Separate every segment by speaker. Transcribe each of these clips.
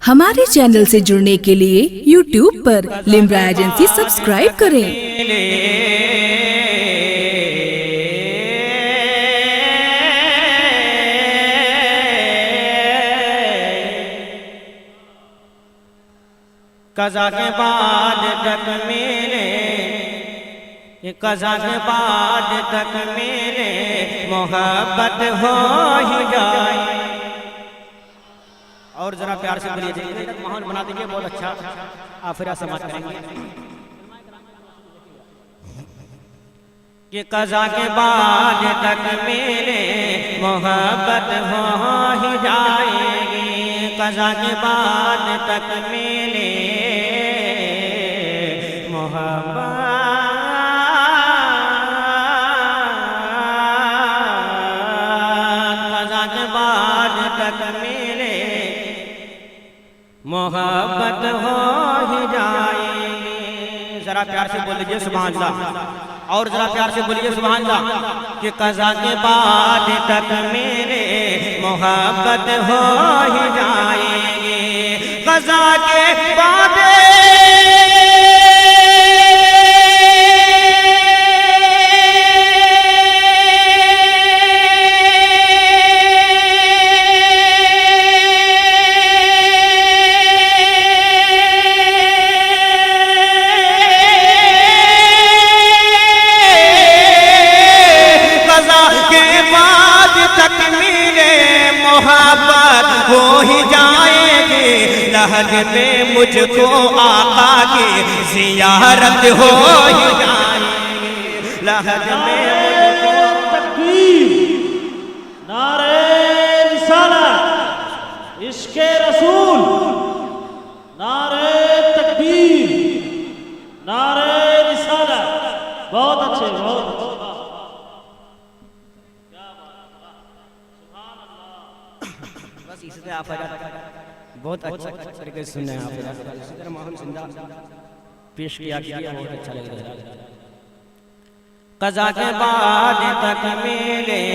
Speaker 1: ہمارے چینل سے جڑنے کے لیے YouTube پر لمرا ایجنسی سبسکرائب کریں۔
Speaker 2: قضا کے بعد تک میرے قضا کے بعد تک میرے محبت ہو ہی جائے۔ اور ذرا پیار سے بولیے جی، ماحول بنا دیجیے، بہت اچھا آفرہ سماعت کریں گے کہ قضا کے بعد تک میرے محبت ہو ہی جائے گی۔ قضا کے بعد تک میرے محبت قضا کے بعد تک میرے محبت ہو ہی جائے گی۔ ذرا پیار سے بول لیجئے سبحان اللہ، اور ذرا پیار سے بولیے سبحان اللہ کہ قضا کے بعد تک میرے محبت ہو ہی جائے گی۔ قضا کے بعد محبت ہو ہی جائے گی۔ لحد میں مجھ کو آقا کی زیارت ہو ہی جائے گی۔ لحد میں
Speaker 3: تکبیر، نعرہ رسالت، عشق رسول، نعرہ تکبیر، نعرہ رسالت۔ بہت اچھے، بہت اچھے۔
Speaker 2: بہت اچھا طریقے سے سننا ہے آپ اسی طرح ماحول زندہ پیش کیا بہت اچھا لگ رہا ہے۔ قضا کے بعد تک میرے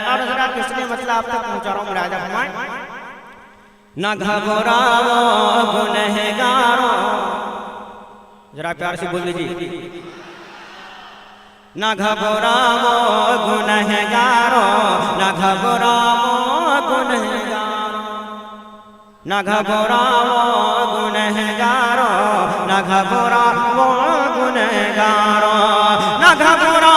Speaker 2: اور ذرا کس نے مسئلہ آپ تک پہنچا رہا ہوں مراجعہ فرمائیں۔ نہ گھبراؤ گنہگاروں، ذرا پیار سے بول دیجیے، نہ گھبراؤ گنہگاروں، نہ گھبراؤ گنہگاروں، نہ گھبراؤ گنہگاروں، نہ گھبراؤ گنہگاروں، نہ گھبراؤ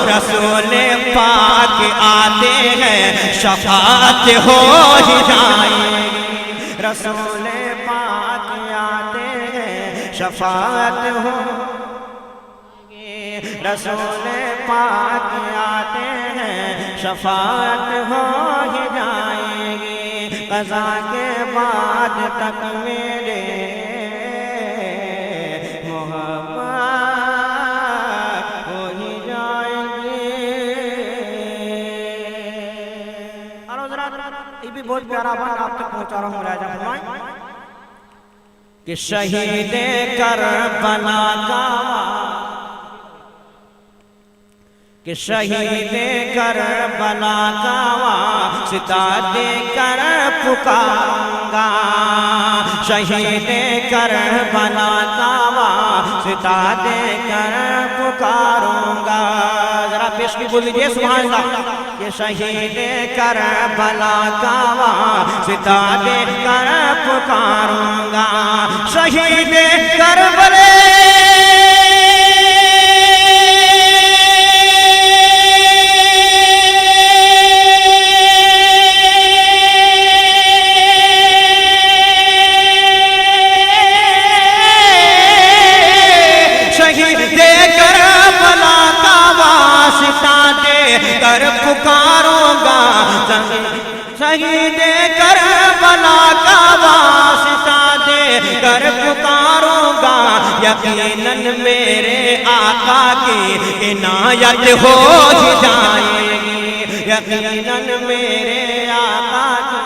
Speaker 2: رسول پاک آتے ہیں شفاعت ہو ہی جائے گی۔ رسول پاک آتے ہیں شفاعت ہو گی۔ رسول پاک آتے ہیں شفاعت ہو ہی جائے گی۔ قضا کے بعد تک میرے بہت پیارا بات آپ تک پہنچا رہا ہوں مراجعہ فرمائیں کہ شہید کربلا کا کہ شہید کربلا کا واسطہ دے کر پکاروں گا۔ شہید کربلا کا واسطہ دے کر پکاروں گا۔ ذرا پیش کی بول لیجیے سبحان اللہ کہ شہید کربلا کا واسطہ دے کر پکاروں گا۔ شہید کربلا شہید کربلا کا واسطہ دے کر پکاروں گا شہید کربلا کا واسطہ دے کر پکاروں گا یقیناً میرے آقا کی عنایت ہو جائے گی یقیناً میرے آقا کی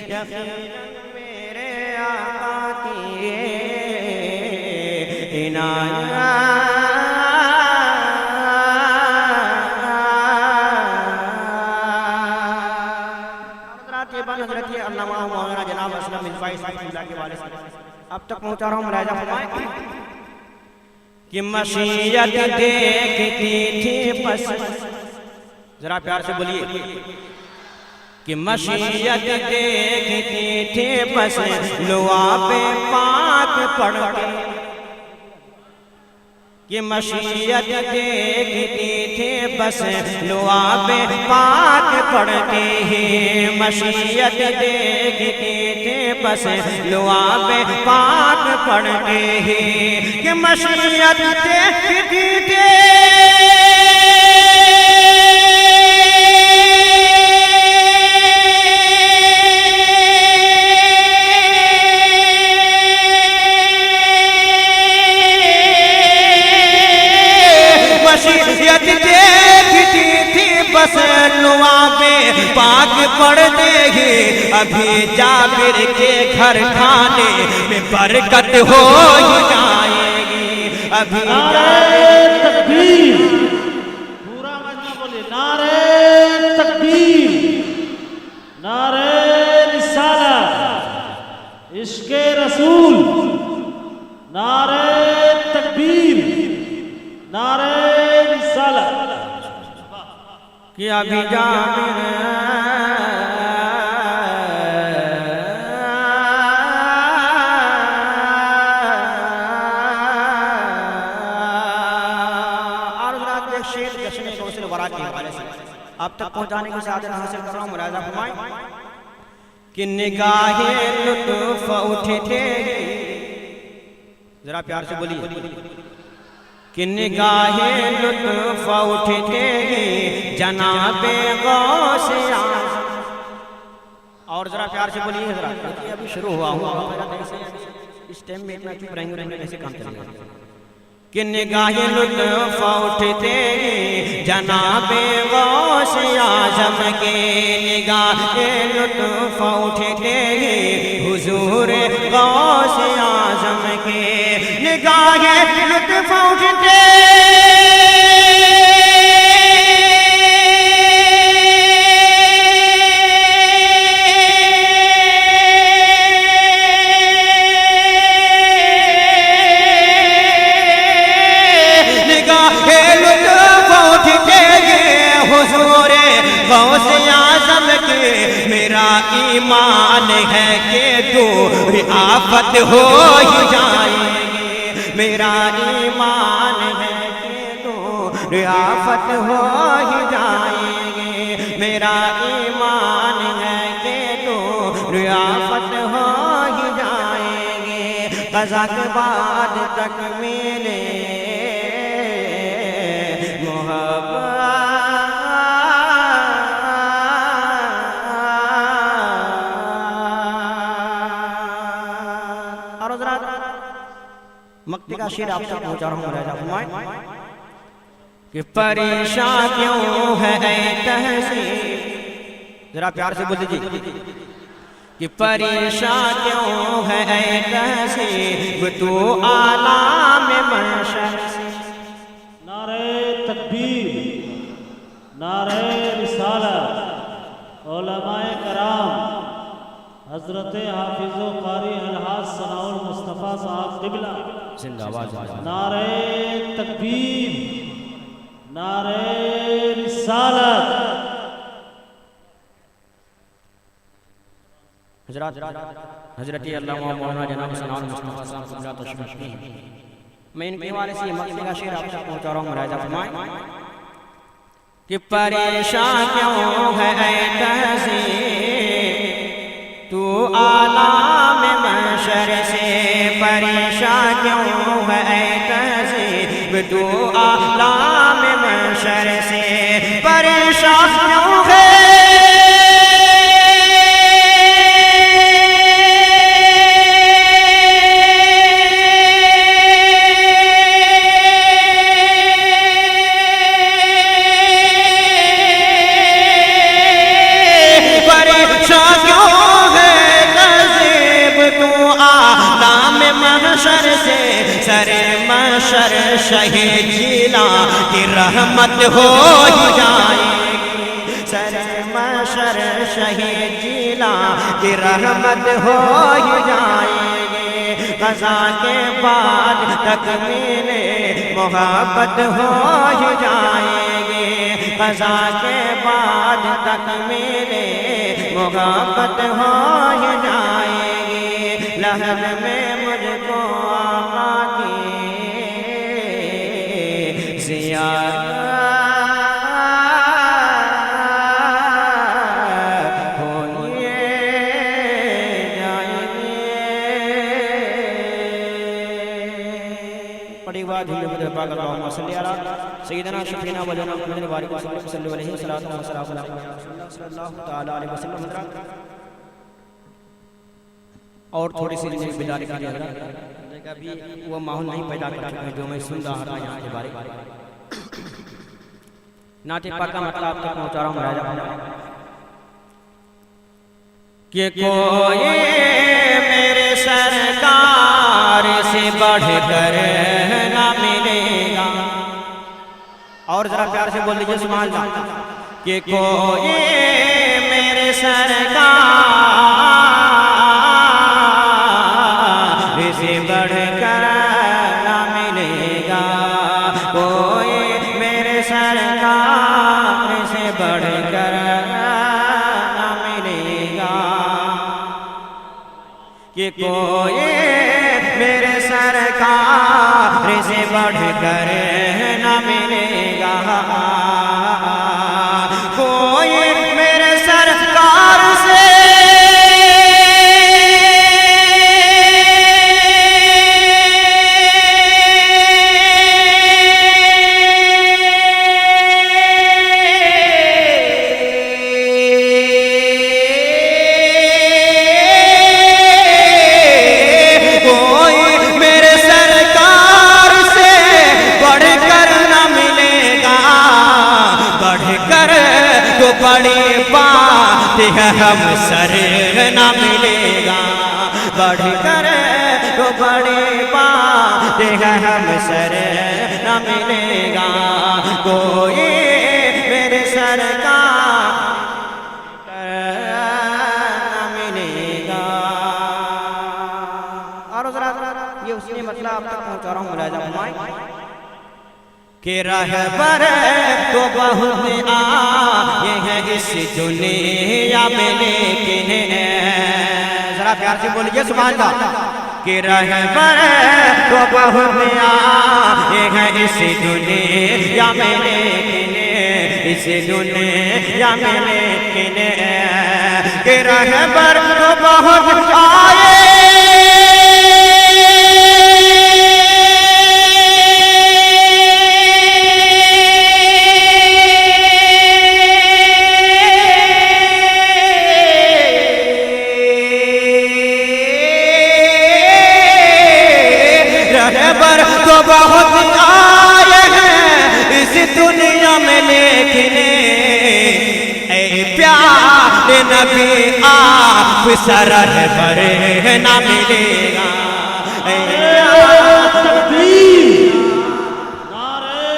Speaker 2: یقیناً میرے آقا کی عنایت حضرت علامہ مولانا جناب اسلم بن فائز رحمۃ اللہ کے والد سے اب تک پہنچا رہا ہوں ملاحظہ فرمائیں کہ مشیت دیکھتی تھی بس ذرا پیار سے بولیے کہ مشیت دیکھتی تھی بس لعاب پاک پڑھ کے کہ مشیت دیکھتی تھی بس لعاب پاک پڑھ کے ہی مشیت دیکھتی تھی بس لعاب پاک پڑھ کے ہی کہ مشیت دیکھتی تھی بس لعاب پاک پڑھ دے گی ابھی جابر کے گھر کھانے میں برکت ہو جائے گی ابھی
Speaker 3: نعرہ تکبیر پورا مجمع بولے نعرہ تکبیر نعرہ رسالت عشق رسول نعرہ تکبیر نعرہ رسالت کہ ابھی جابر اب تک پہنچانے کی سعادت حاصل کر رہا ہوں ملاحظہ فرمائیں کہ نگاہ لطف اٹھتے ذرا پیار سے بولیے کہ نگاہ لطف اٹھتے جناب غوث اعظم اور ذرا پیار سے بولیے ذرا ابھی شروع ہوا ہوں اس ٹائم میں اتنا چپ رہیں گے کیسے کام چلے گا کہ نگاہ لطف اٹھتے جناب غوث اعظم کے نگاہ لطف اٹھتے حضور غوث اعظم کے نگاہ لطف اٹھتے غوث اعظم کے میرا ایمان ہے کہ دور آفت ہو ہی جائے گی میرا ایمان ہے کہ دور آفت ہو ہی جائے گی میرا ایمان ہے کہ دور آفت ہو ہی جائے گی قضا کے بعد تک ملے محبت مکتی کا شیر آپ تک پہنچا رہا ہوں ملاحظہ فرمائیں کہ پریشان کیوں ہے اے تہذیب ذرا پیار سے بول دیجیے کہ پریشان کیوں ہے اے تہذیب تو عالم محشر سے نعرہ تکبیر نعرہ رسالت علماء کرام حضرت حافظ و قاری الحاج ثناء المصطفیٰ صاحب قبلہ
Speaker 2: زندہ آباد
Speaker 3: نعرہ تکبیر نعرہ رسالت
Speaker 2: حضرت علامہ مولانا جناب ثناء المصطفیٰ صاحب قبلہ تشریف فرما ہیں میں ان کے حوالے سے یہ مکتی کا شعر آپ تک پہنچا رہا ہوں ملاحظہ فرمائیں کہ پریشان کیوں ہے اے تہذیب تو عالم محشر سے پریشان کیوں ہے اے تہذیب تو عالم محشر سے پریشان کیوں ہے محشر شہید جیلا کی رحمت ہو جائے گی سر محشر شہید جیلا کی رحمت ہو جائے گی قضا کے بعد تکمیل محبت ہو جائے گی قضا کے بعد تکمیل محبت ہو جائے گی لحد میں مجھ کو سیدنا شفینا وجنا محمد بارک وسلم صلی اللہ علیہ وسلم اور تھوڑی سی زندگی بیداری کا جگہ بھی وہ ماحول نہیں پیدا کرتا ہے جو میں سن رہا تھا یہاں کے بارے نعت پاک کا مطلب آپ تک پہنچا رہا ہوں راجہ کہ کوئی میرے سرکار سے بڑھ کر نہ ملے گا اور ذرا پیار سے بول دیجئے سبحان اللہ کہ کوئی میرے سرکار سے بڑھ کر نہ ملے گا کوئی میرے سرکار سے بڑھ کر نہ ملے گا کہ کوئی میرے سرکار سے بڑھ کر نہ ملے گا کوئی میرے سرکار سے بڑی بات ہے ہم سر نہ ملے گا بڑھ کر تو بڑی بات ہے ہم سر نہ ملے گا کوئی میرے سر کا نہ ملے گا اور ذرا یہ اس نے مطلب آپ تک پہنچا رہا ہوں ملاحظہ فرمائیں کہ رہبر تو بہت آئے ہیں اس دنیا میں لیکن ذرا پیار سے بولیے سبحان اللہ کہ رہبر تو بہت آئے ہیں اس دنیا میں لیکن اس دنیا میں لیکن کہ رہبر تو بہت آئے بہت آئے ہیں اس دنیا میں لیکن اے پیارے نبی آپ سرح پر نہ ملے گا
Speaker 4: تکبیر نعرہ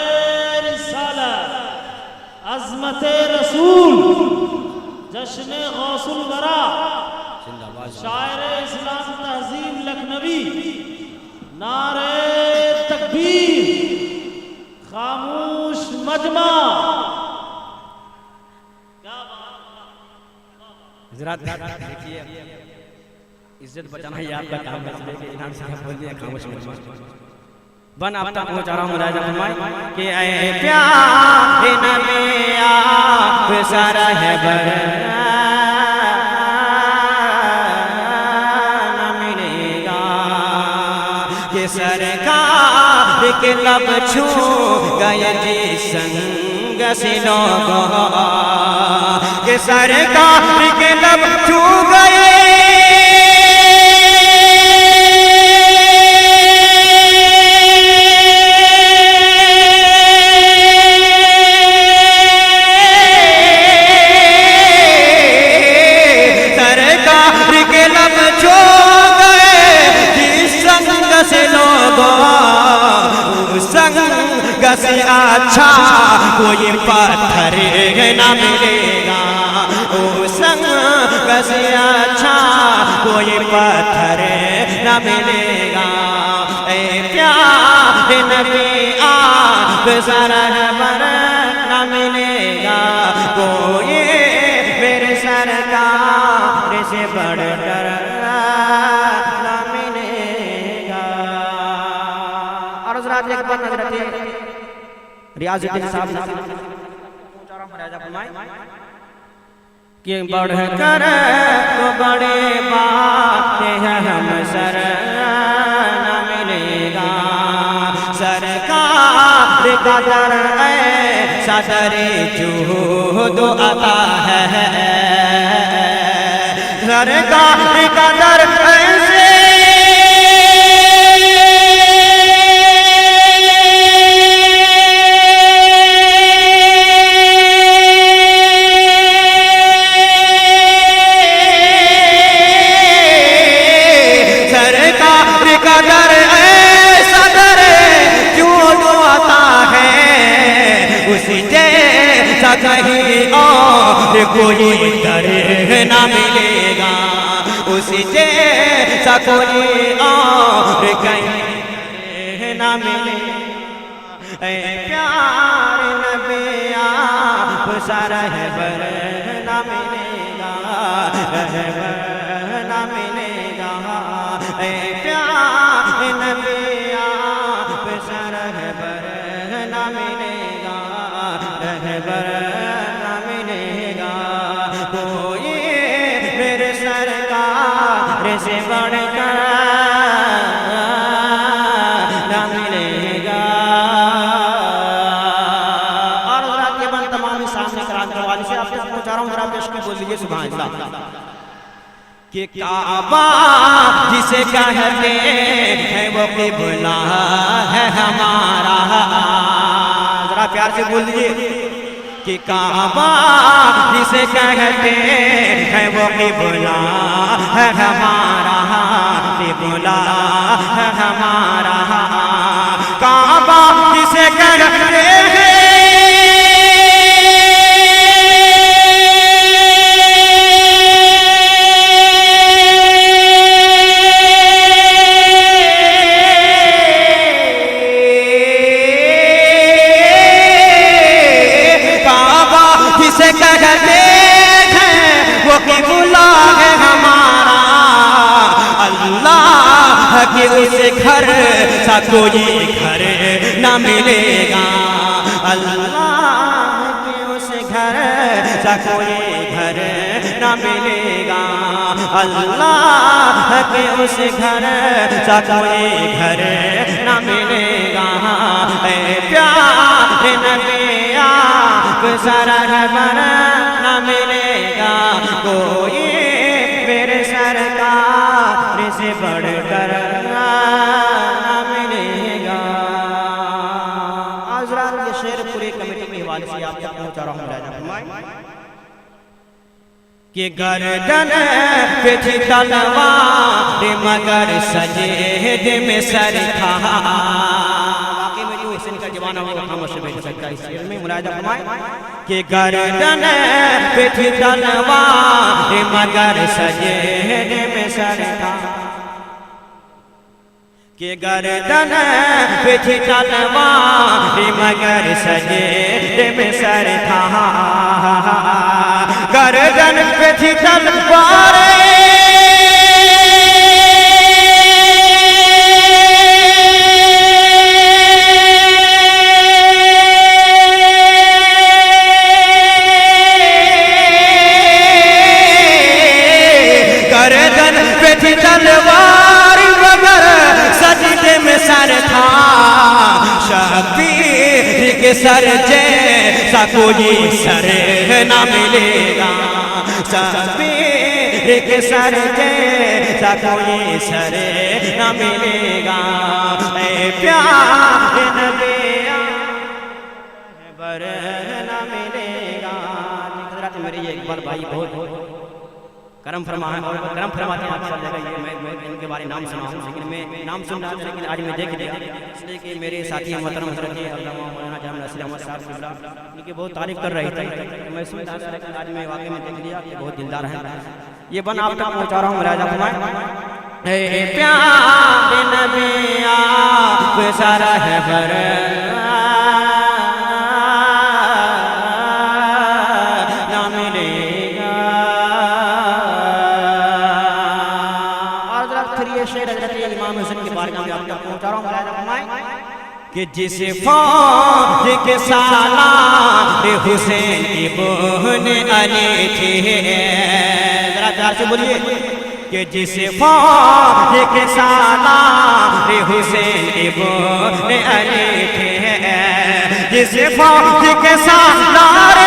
Speaker 4: رسالت عظمت رسول جشن غوث الورا شاعر اسلام تہذیب لکھنوی نعرہ تکبیر خاموش مجمع
Speaker 2: حضرات دیکھیے عزت بچانا یہ آپ کا کام ہے کہ انہاں سے بول دیا خاموش مجمع بن آپ تک پہنچا رہا ہوں ملاحظہ فرمائیں کہ اے پیارے نبی آپ سرح پر نہ ملے گا کہ سرکار کے لب چھو گئے جی سنگ سے لوگوں کہ سرکار کے لب چھو گئے سے اچھا کوئی پتھر نہ ملے گا، او سنگ سے اچھا کوئی پتھر نہ ملے گا۔ اے پیارے نبی آپ ذرا بر نہ ملے گا کوئی میرے سرکار سے بڑھ کر نہ ملے گا۔ اور حضرات ایک بات نظر آتی ہے ریاض الدین صاحب کہ بڑھ کر تو بڑے باتیں ہیں ہم سر نہ ملے گا، سرکار کا در ایسا در جود و عطا ہے، سرکار کا در ایسے کہیں اور کوئی در نہ ملے گا، اس جیسا کوئی اور کہیں نہ ملے گا۔ اے پیارے نبی آپ سارا رہبر نہ ملے گا، رہبر نہ ملے گا۔ اے پیارے نبی آپ سارا رہبر نہ ملے گا، رہبر نہ ملے گا کوئی میرے سرکار سے بڑھ کر نہ ملے گا۔ اور حضرات کے بند تمام سامنے کران کروانے سے آپ تک پہنچا رہا ہوں، ذرا پیش کے بول دیجئے سبحان اللہ کہ کعبہ جسے کہتے ہیں وہ قبلہ ہے ہمارا، ذرا پیار سے بول دیجئے کہ کعبہ جسے کہتے ہیں وہ قبلہ ہے ہمارا، قبلہ ہے ہمارا، کعبہ جسے کہتے ہیں وہ قبلہ ہے ہمارا، اللہ کہ اس گھر سا کوئی گھر نہ ملے گا، اللہ کہ اس گھر سا کوئی گھر نہ ملے گا، اللہ کہ اس گھر سا کوئی گھر نہ ملے گا۔ اے پیارے نبی آپ ذرا رہبر نہ ملے گا کوئی میرے سرکار سے بڑھ کر نہ ملے گا۔ حضرات یہ شعر پوری کمیٹی کے حوالے سے آپ تک پہنچا رہا ہوں، راجہ فرمائیں کہ گردن پہ تھی تلوار مگر سجدے میں سر تھا، واقعی میں جو حسین کا جوانہ وہ خاموش بیٹھ سکتا ہے، اس شعر میں ملاحظہ فرمائیں کہ گردن پہ تھی تلوار مگر سجدے میں سر تھا، کہ گردن پہ تھی تلوار مگر سجدے میں سر تھا، گردن پہ تھی تلوار مگر سجدے میں سر تھا، سر جیسا کوئی سر نہ ملے گا شبیر کے سر جیسا کوئی سر نہ ملے گا اے پیارے نبی بر نہ ملے گا حضرات میرے یہ اقبال بھائی بہت کرم فرماتے ہیں اکثر جگہ یہ میں ان کے بارے نام سنا ہوں لیکن میں نام سن رہا ہوں لیکن آج میں دیکھ لیا اس لیے کہ میرے ساتھی محترم حضرت علامہ مولانا جامع نصیر احمد صاحب ان کی بہت تعریف کر رہے تھے میں سن رہا تھا لیکن آج میں واقعی میں دیکھ لیا کہ بہت دلدار ہیں یہ بن آپ تک پہنچا رہا ہوں مراجعہ فرمائیں اے پیارے نبی آپ سارا ہے بر کہ جس فوج کے سالار حسین ابن علی تھے ذرا پیار سے بولیے کہ جس فوج کے سالار حسین ابن علی تھے جس فوج کے سالار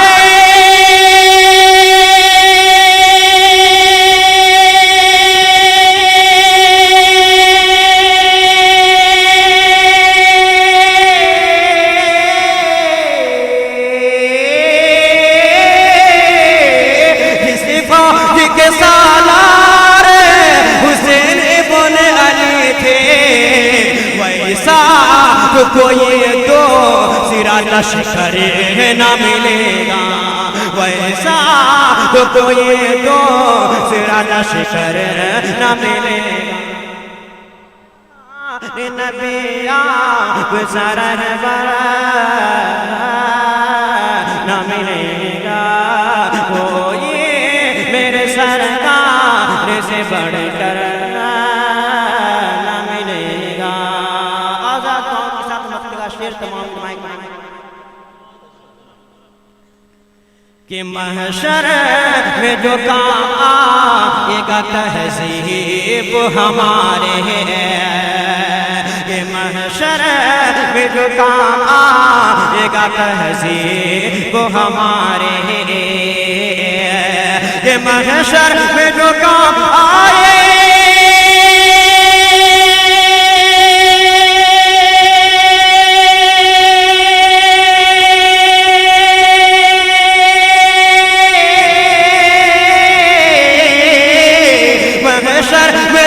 Speaker 2: کوئی دو سرا لشکر نہ ملے گا ویسا تو کوئی دو سرا لشکر نہ ملے گا نبی آپ سارا نہ ملے گا کوئی میرے سرکار سے بڑھ کر کہ محشر میں جو کام آئے گا تہذیب ہمارے کہ محشر میں جو کام آئے گا تہذیب ہمارے کہ محشر میں جو کام آئے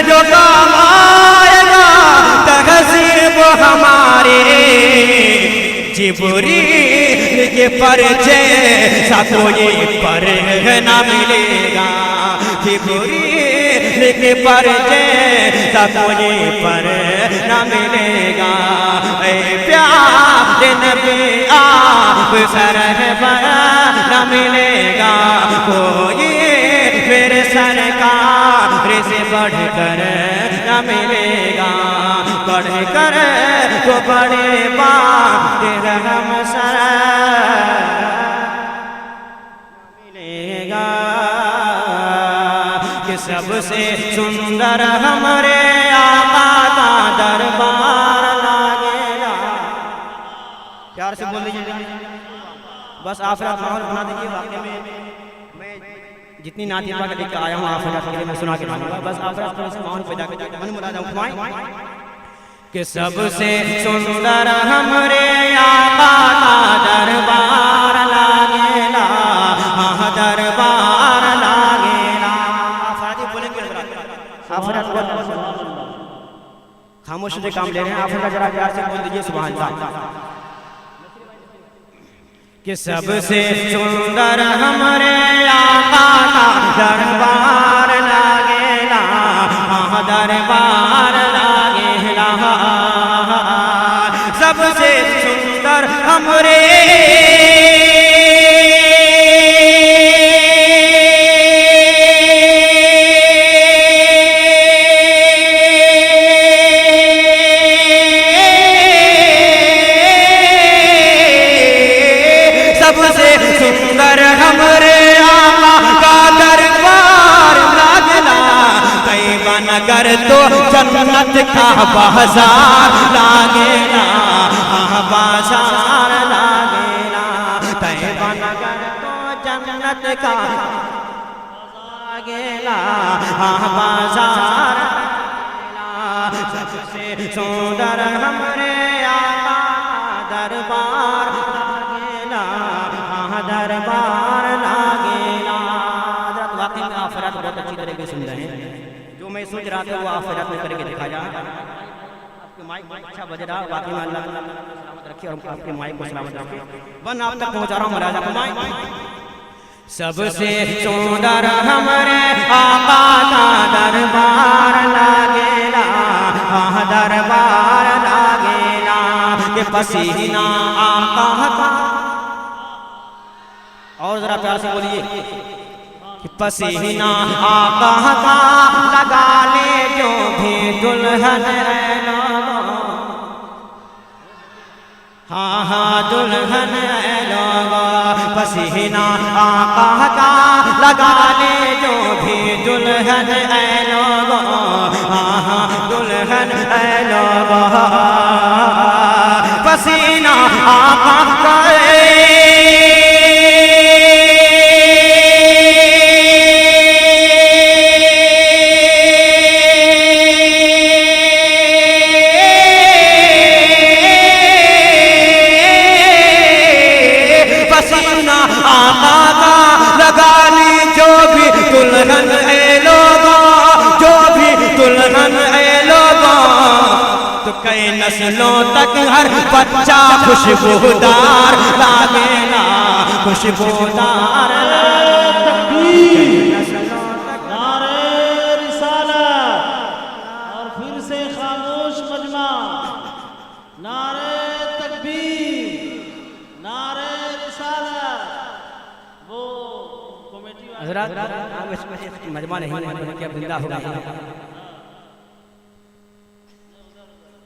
Speaker 2: جو کام آئے گا تہذیب ہمارے جبریل کے پر جیسا کوئی پر نہ ملے گا جبریل کے پر جیسا کوئی پر نہ ملے گا اے پیارے نبی آپ سرور نہ ملے گا کوئی میرے سرکار سے بڑھ کر نہ ملے گا بڑھ کر تو بڑے بات رحم سر ملے گا کہ سب سے سندر ہمارے آقا کا دربار لگے گا پیار سے بول دیجیے بس آفرات ماحول بنا دیجیے واقعی میں جتنی نعتیں پاک لکھ کے آیا ہوں آفرات کے لیے میں سنا کے مانوں گا بس آفرات تھوڑے سے ماحول پیدا کرتے ہیں من مرادہ فرمائیں کہ سب سے سندر ہمارے آقا کا دربار لاگیلا دربار لاگیلا آفرات بولیں گے آفرات خاموش سے کام لے رہے ہیں آفرات ذرا پیار سے بول دیجئے سبحان اللہ کہ سب سے سندر ہمارے آقا کا دربار لاگیلا دربار لاگیلا سب سے سندر ہمارے اگر تو جنت کا بازار لاگے نا بازار لاگے نگر تو جنت کا گیلا بازار سب سے سندر ہمارے آقا دربار لاگیلا دربار لاگیلا. حضرت واقعی میں آفرات بہت اچھی طریقے سن رہے ہیں. جو میں سوچ رہا تھا وہ آفرات میں کر کے دکھا جا. آپ کے مائک اچھا بج رہا. واقعی میں اللہ سلامت رکھے اور آپ کے مائک کو سلامت رکھے. بن آپ تک پہنچا رہا ہوں مراجعہ فرمائیں. سب سے سندر ہمارے آقا کا دربار لاگیلا دربار لاگیلا کہ پسینہ آقا کا. اور ذرا پیار سے بولیے کہ پسینہ آقا کا لگا لے جو بھی دلہن ہے لوگوں. ہاں ہاں دلہن ہے لوگوں. پسینہ آقا کا لگا لے جو بھی دلہن ہے لوگوں. ہاں ہاں دلہن ہے لوگوں. پسینہ آقا کا کئی نسلوں تک ہر بچہ خوشبودار لاگیلا خوشبودار.
Speaker 4: تکبیر نعرہ رسالت. اور پھر سے خاموش مجمع. نعرہ تکبیر نعرہ رسالت. وہ کمیٹی
Speaker 2: حضرات مجمع نہیں ہے کہ اب زندہ ہو گیا.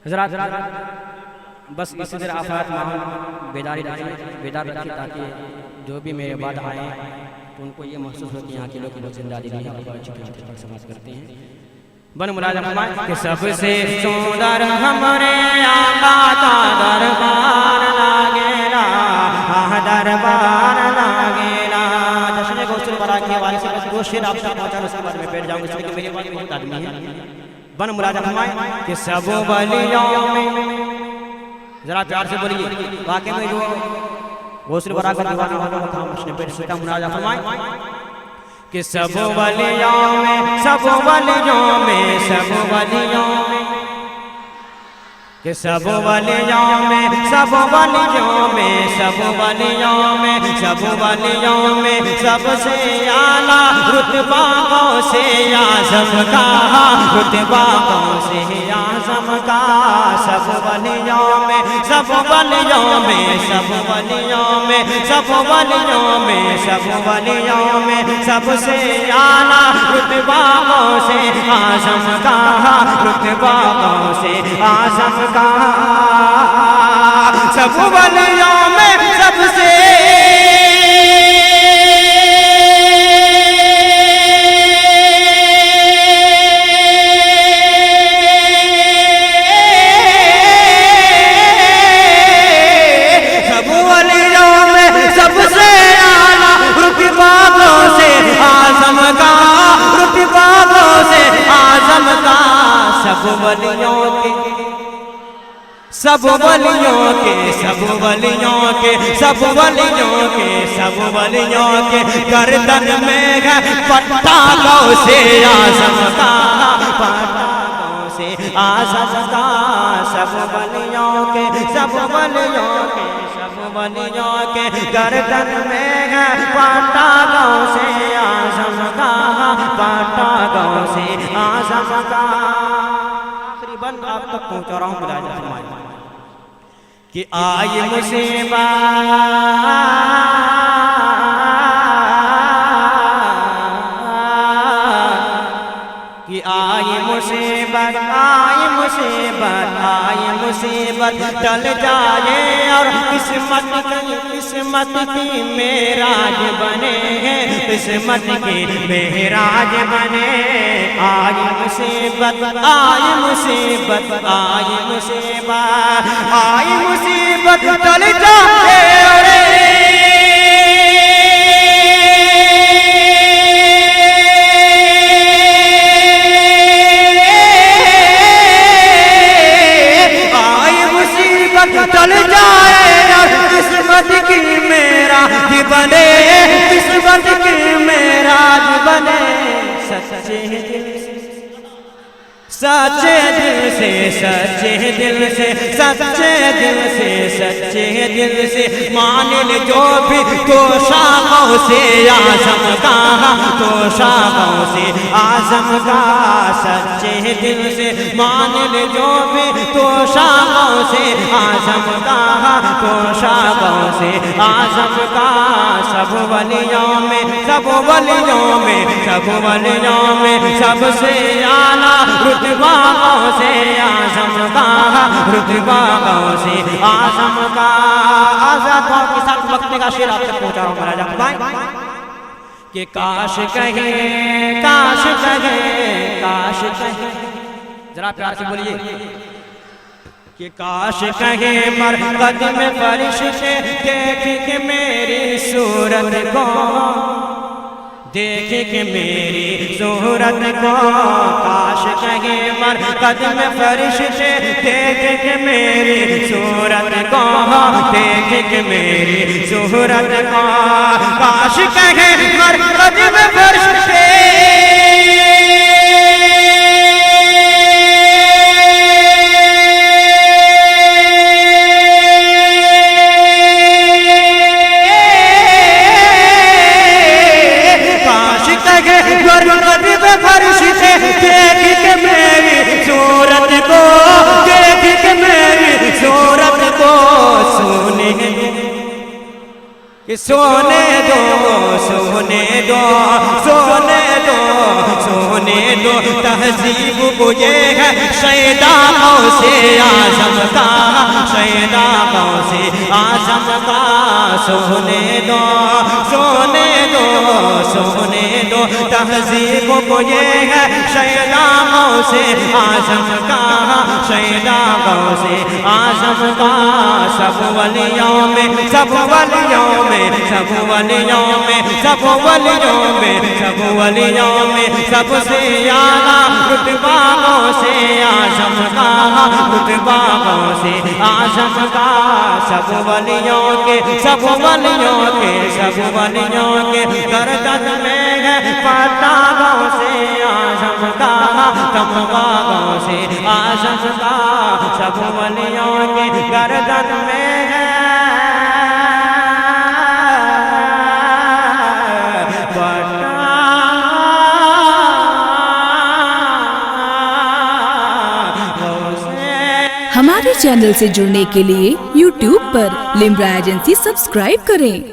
Speaker 2: حضرات بس اسی طرح آفات ماحول بیدار رکھیں تاکہ جو بھی میرے بعد آئیں تو ان کو یہ محسوس ہو کہ یہاں کے لوگ زندہ دلی ہیں اور اچھی طرح سے سماج کرتے ہیں. بن ملازم فرمائیں کہ سب سے سندر ہمارے آقا کا دربار لاگیلا دربار لاگیلا. جشن غوث الورا کے حوالے سے بس دو شعر آپ تک پہنچانے اس کے بعد میں بیٹھ جاؤں گا اس لیے کہ میرے پاس بہت آدمی ہیں. بن ملازم فرمائیں کہ سب ولیوں میں ذرا پیار سے بولیے. واقعی میں جو غوث الورا کا دیوانہ ہوگا وہ تھا اس نے پیٹ سیٹا. ملازم فرمائیں کہ سب ولیوں میں سب ولیوں میں سب ولیوں میں کہ سب ولیوں میں سب ولیوں میں سب ولیوں میں سب ولیوں میں سب سے اعلیٰ رتبہ غوث اعظم کا رتبہ غوث اعظم کا. سب ولیوں میں سب ولیوں میں سب ولیوں میں سب ولیوں میں سب ولیوں میں سب سے اعلیٰ رتبہ غوث اعظم کا رتبہ غوث اعظم کا. سب ولیوں میں سب سے سب ولیوں کے سب ولیوں کے سب ولیوں کے سب ولیوں کے گردن میں ہے پٹا غوث اعظم کا پٹا غوث اعظم کا. سب ولیوں کے سب ولیوں کے سب ولیوں کے گردن میں ہے پٹا غوث اعظم کا پٹا غوث اعظم کا. تقریباً آپ تک پہنچا رہا ہوں. ملاحظہ فرمائیں کہ آئی مصیبت کہ آئی مصیبت آئی مصیبت آئی مصیبت ٹل جائے اور قسمت کی معراج بنے قسمت کی معراج بنے. آئی مصیبت آئی مصیبت آئی مصیبت آئی مصیبت ٹل جائے اور بنے قسمت کی معراج بنے سچے دل سے سچے دل سے سچے دل سے سچے دل سے سچے دل سے مان لے جو بھی تو شاخوں سے اعظم کا تو شاخوں سے اعظم کا سچے دل سے مان لے جو بھی تو شاخوں سے اعظم کا تو شاخوں سے اعظم کا سب ولیوں میں سب ولیوں میں سب ولیوں میں سب سے اعلیٰ رتبہ سے اعظم کا رتبہ سے اعظم کا آزاد کے ساتھ وقت کا شعر آپ تک پہنچا رہا ہوں میرا جان بھائی کہ کاش کہے کاش کہے کاش کہے ذرا پیار سے بولیے کہ کاش کہے مرقد میں فرشتے دیکھ کے میری صورت کو دیکھ کے میری صورت کو کاش کہے مرقد میں فرشتے دیکھ کے میری صورت کو دیکھ کے میری صورت کو کاش کہے مرقد میں فرشتے سونے دو سونے دو سونے دو سونے دو تہذیب کو یہ ہے شیدا سے اعظم کا شیدا سے اعظم کا سونے دو سونے دو سونے دو تہذیب کو یہ ہے شیدا سے اعظم کا شیدا سے اعظم کا سب ولیوں میں سب ولیوں میں سب ولیوں میں سب ولیوں میں سب ولیوں میں سب سے اعلیٰ رتبہ سے اعظم کا رتبہ سے اعظم کا سب ولیوں کے سب ولیوں کے سب ولیوں کے گردن میں ہے پردہ سے اعظم کا تقویٰ سے اعظم کا سب ولیوں کے گردن میں ہے
Speaker 1: ہمارے چینل سے جڑنے کے لیے YouTube پر لمرا ایجنسی سبسکرائب کریں۔